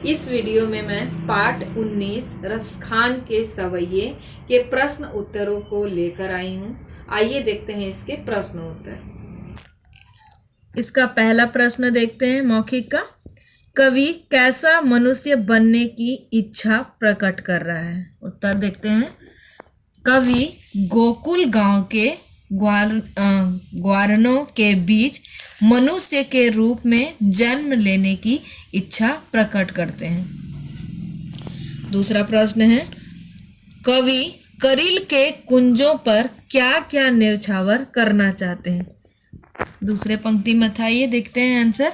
इस वीडियो में मैं पाठ 19 रसखान के सवैये के प्रश्न उत्तरों को लेकर आई हूँ। आइए देखते हैं इसके प्रश्न उत्तर। इसका पहला प्रश्न देखते हैं मौखिक का। कवि कैसा मनुष्य बनने की इच्छा प्रकट कर रहा है? उत्तर देखते हैं। कवि गोकुल गांव के ग्वारनों के बीच मनुष्य के रूप में जन्म लेने की इच्छा प्रकट करते हैं। दूसरा प्रश्न है, कवि करील के कुंजों पर क्या क्या न्यौछावर करना चाहते हैं? दूसरे पंक्ति में था, ये देखते हैं आंसर।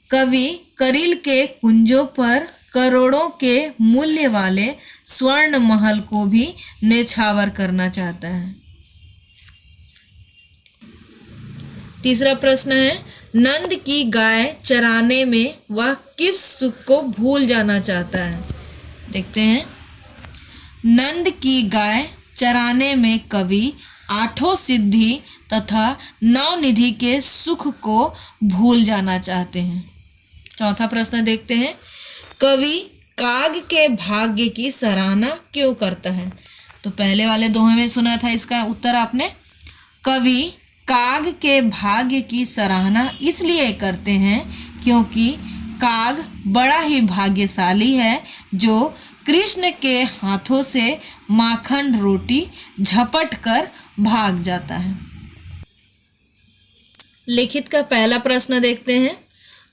कवि करील के कुंजों पर करोड़ों के मूल्य वाले स्वर्ण महल को भी न्यौछावर करना चाहता है। तीसरा प्रश्न है, नंद की गाय चराने में वह किस सुख को भूल जाना चाहता है? देखते हैं। नंद की गाय चराने में कवि आठों सिद्धि तथा नवनिधि के सुख को भूल जाना चाहते हैं। चौथा प्रश्न देखते हैं, कवि काग के भाग्य की सराहना क्यों करता है? तो पहले वाले दोहे में सुना था, इसका उत्तर आपने। कवि काग के भाग्य की सराहना इसलिए करते हैं क्योंकि काग बड़ा ही भाग्यशाली है जो कृष्ण के हाथों से माखन रोटी झपट कर भाग जाता है। लिखित का पहला प्रश्न देखते हैं।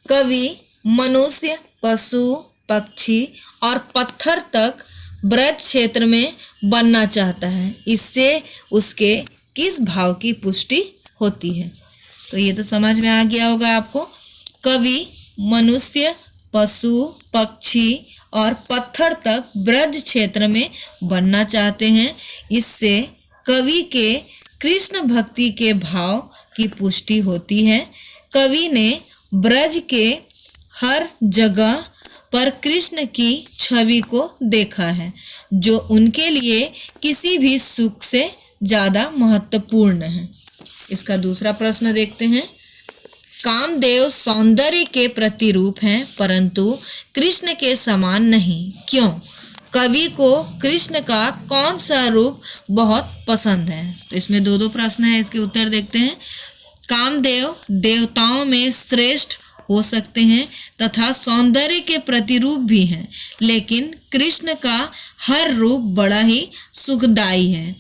कवि मनुष्य, पशु, पक्षी और पत्थर तक ब्रज क्षेत्र में बनना चाहता है। इससे उसके किस भाव की पुष्टि होती है? तो ये तो समझ में आ गया होगा आपको। कवि मनुष्य, पशु, पक्षी और पत्थर तक ब्रज क्षेत्र में बनना चाहते हैं। इससे कवि के कृष्ण भक्ति के भाव की पुष्टि होती है। कवि ने ब्रज के हर जगह पर कृष्ण की छवि को देखा है जो उनके लिए किसी भी सुख से ज़्यादा महत्वपूर्ण है। इसका दूसरा प्रश्न देखते हैं। कामदेव सौंदर्य के प्रतिरूप हैं परंतु कृष्ण के समान नहीं, क्यों? कवि को कृष्ण का कौन सा रूप बहुत पसंद है? तो इसमें दो प्रश्न है, इसके उत्तर देखते हैं। कामदेव देवताओं में श्रेष्ठ हो सकते हैं तथा सौंदर्य के प्रतिरूप भी हैं, लेकिन कृष्ण का हर रूप बड़ा ही सुखदायी है।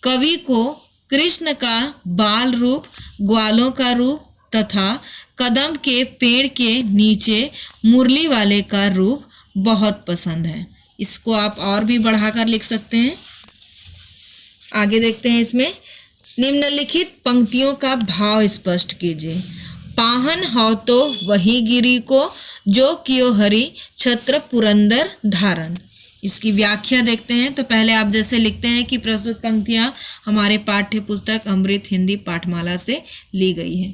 कवि को कृष्ण का बाल रूप, ग्वालों का रूप तथा कदम के पेड़ के नीचे मुरली वाले का रूप बहुत पसंद है। इसको आप और भी बढ़ाकर लिख सकते हैं। आगे देखते हैं। इसमें निम्नलिखित पंक्तियों का भाव स्पष्ट कीजिए। पाहन हो तो वही गिरी को जो कियो हरि छत्र पुरंदर धारण। इसकी व्याख्या देखते हैं। तो पहले आप जैसे लिखते हैं कि प्रस्तुत पंक्तियां हमारे पाठ्य पुस्तक अमृत हिंदी पाठमाला से ली गई है।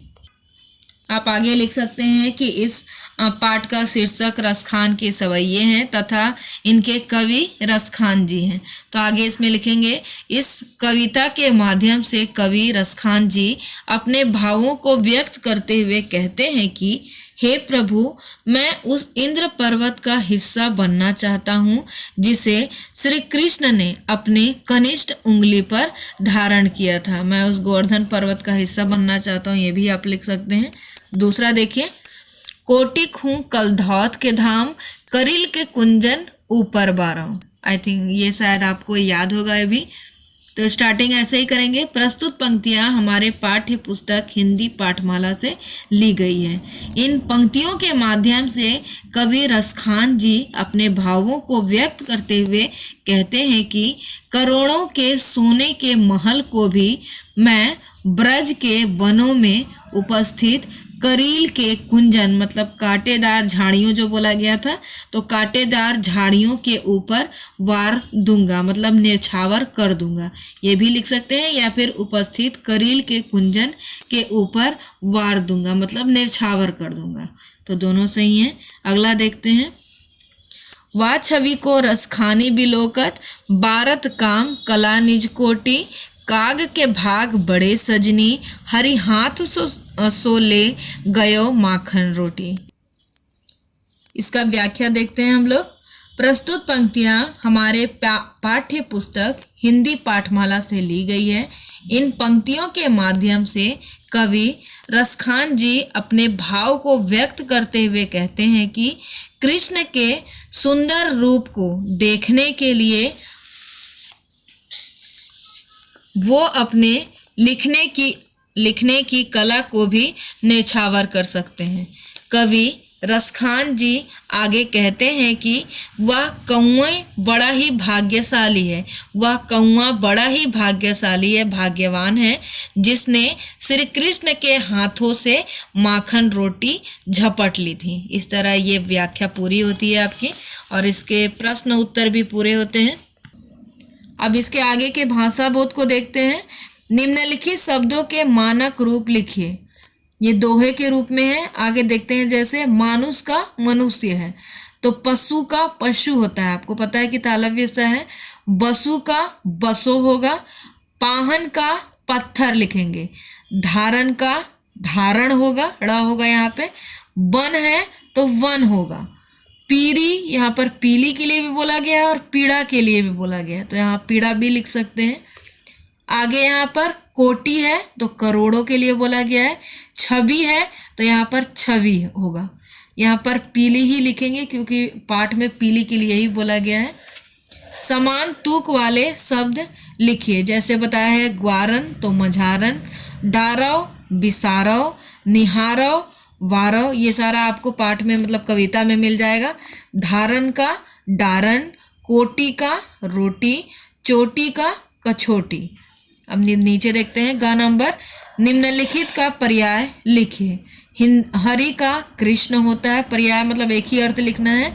आप आगे लिख सकते हैं कि इस पाठ का शीर्षक रसखान के सवैये हैं तथा इनके कवि रसखान जी हैं। तो आगे इसमें लिखेंगे, इस कविता के माध्यम से कवि रसखान जी अपने भावों को व्यक्त करते हुए कहते हैं कि हे प्रभु, मैं उस इंद्र पर्वत का हिस्सा बनना चाहता हूँ जिसे श्री कृष्ण ने अपने कनिष्ठ उंगली पर धारण किया था। मैं उस गोवर्धन पर्वत का हिस्सा बनना चाहता हूँ, ये भी आप लिख सकते हैं। दूसरा देखिए, कोटिक हूँ कलधौत के धाम, करील के कुंजन ऊपर बारह। आई थिंक ये शायद आपको याद होगा ये भी। तो स्टार्टिंग ऐसे ही करेंगे। प्रस्तुत पंक्तियां हमारे पाठ्य पुस्तक हिंदी पाठमाला से ली गई है। इन पंक्तियों के माध्यम से कवि रसखान जी अपने भावों को व्यक्त करते हुए कहते हैं कि करोड़ों के सोने के महल को भी मैं ब्रज के वनों में उपस्थित करील के कुंजन, मतलब कांटेदार झाड़ियों जो बोला गया था, तो कांटेदार झाड़ियों के ऊपर वार दूंगा, मतलब न्यौछावर कर दूंगा, ये भी लिख सकते हैं। या फिर उपस्थित करील के कुंजन के ऊपर वार दूंगा, मतलब न्यौछावर कर दूंगा। तो दोनों सही हैं। अगला देखते हैं। वा छवि को रसखानी बिलोकत, बारत काम कला निज कोटि, काग के भाग बड़े सजनी, हरि हाथ सो ले गयो माखन रोटी। इसका व्याख्या देखते हैं हम लोग। प्रस्तुत पंक्तियां हमारे पाठ्य पुस्तक हिंदी पाठमाला से ली गई है। इन पंक्तियों के माध्यम से कवि रसखान जी अपने भाव को व्यक्त करते हुए कहते हैं कि कृष्ण के सुंदर रूप को देखने के लिए वो अपने लिखने की कला को भी न्यौछावर कर सकते हैं। कवि रसखान जी आगे कहते हैं कि वह कौआ बड़ा ही भाग्यशाली है, वह कौआ बड़ा ही भाग्यशाली है, भाग्यवान है, जिसने श्री कृष्ण के हाथों से माखन रोटी झपट ली थी। इस तरह ये व्याख्या पूरी होती है आपकी और इसके प्रश्न उत्तर भी पूरे होते हैं। अब इसके आगे के भाषा बोध को देखते हैं। निम्नलिखित शब्दों के मानक रूप लिखिए। ये दोहे के रूप में है। आगे देखते हैं, जैसे मानुष का मनुष्य है तो पशु का पशु होता है, आपको पता है कि तालव्य सा है। बसु का बसो होगा। पाहन का पत्थर लिखेंगे। धारण का धारण होगा, ड़ होगा यहाँ पे। वन है तो वन होगा। पीरी यहाँ पर पीली के लिए भी बोला गया है और पीड़ा के लिए भी बोला गया है, तो यहाँ पीड़ा भी लिख सकते हैं। आगे यहाँ पर कोटि है तो करोड़ों के लिए बोला गया है। छवि है तो यहाँ पर छवि होगा। यहाँ पर पीली ही लिखेंगे क्योंकि पाठ में पीली के लिए ही बोला गया है। समान तुक वाले शब्द लिखिए। जैसे बताया है, ग्वारन तो मझारन, डारव बिसारव, निहारव वारव, ये सारा आपको पाठ में मतलब कविता में मिल जाएगा। धारण का डारन, कोटि का रोटी, चोटी का कछोटी। अब नीचे देखते हैं, ग नंबर, निम्नलिखित का पर्याय लिखिए। हरि का कृष्ण होता है, पर्याय मतलब एक ही अर्थ लिखना है।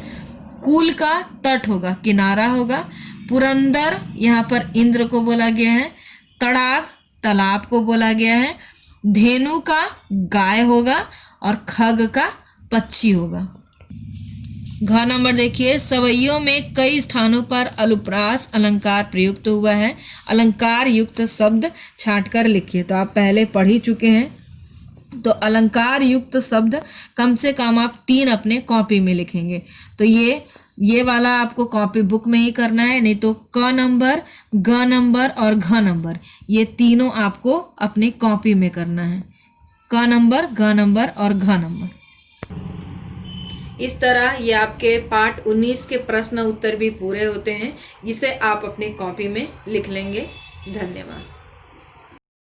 कूल का तट होगा, किनारा होगा। पुरंदर यहाँ पर इंद्र को बोला गया है। तड़ाग तालाब को बोला गया है। धेनु का गाय होगा और खग का पक्षी होगा। घ नंबर देखिए, सवैयों में कई स्थानों पर अलुप्रास अलंकार प्रयुक्त हुआ है। अलंकार युक्त शब्द छांटकर लिखिए। तो आप पहले पढ़ ही चुके हैं, तो अलंकार युक्त शब्द कम से कम आप 3 अपने कॉपी में लिखेंगे। तो ये वाला आपको कॉपी बुक में ही करना है, नहीं तो क नंबर, ग नंबर और घ नंबर ये तीनों आपको अपने कॉपी में करना है। क नंबर, ग नंबर और घ नंबर। इस तरह ये आपके पाठ 19 के प्रश्न उत्तर भी पूरे होते हैं, जिसे आप अपनी कॉपी में लिख लेंगे। धन्यवाद।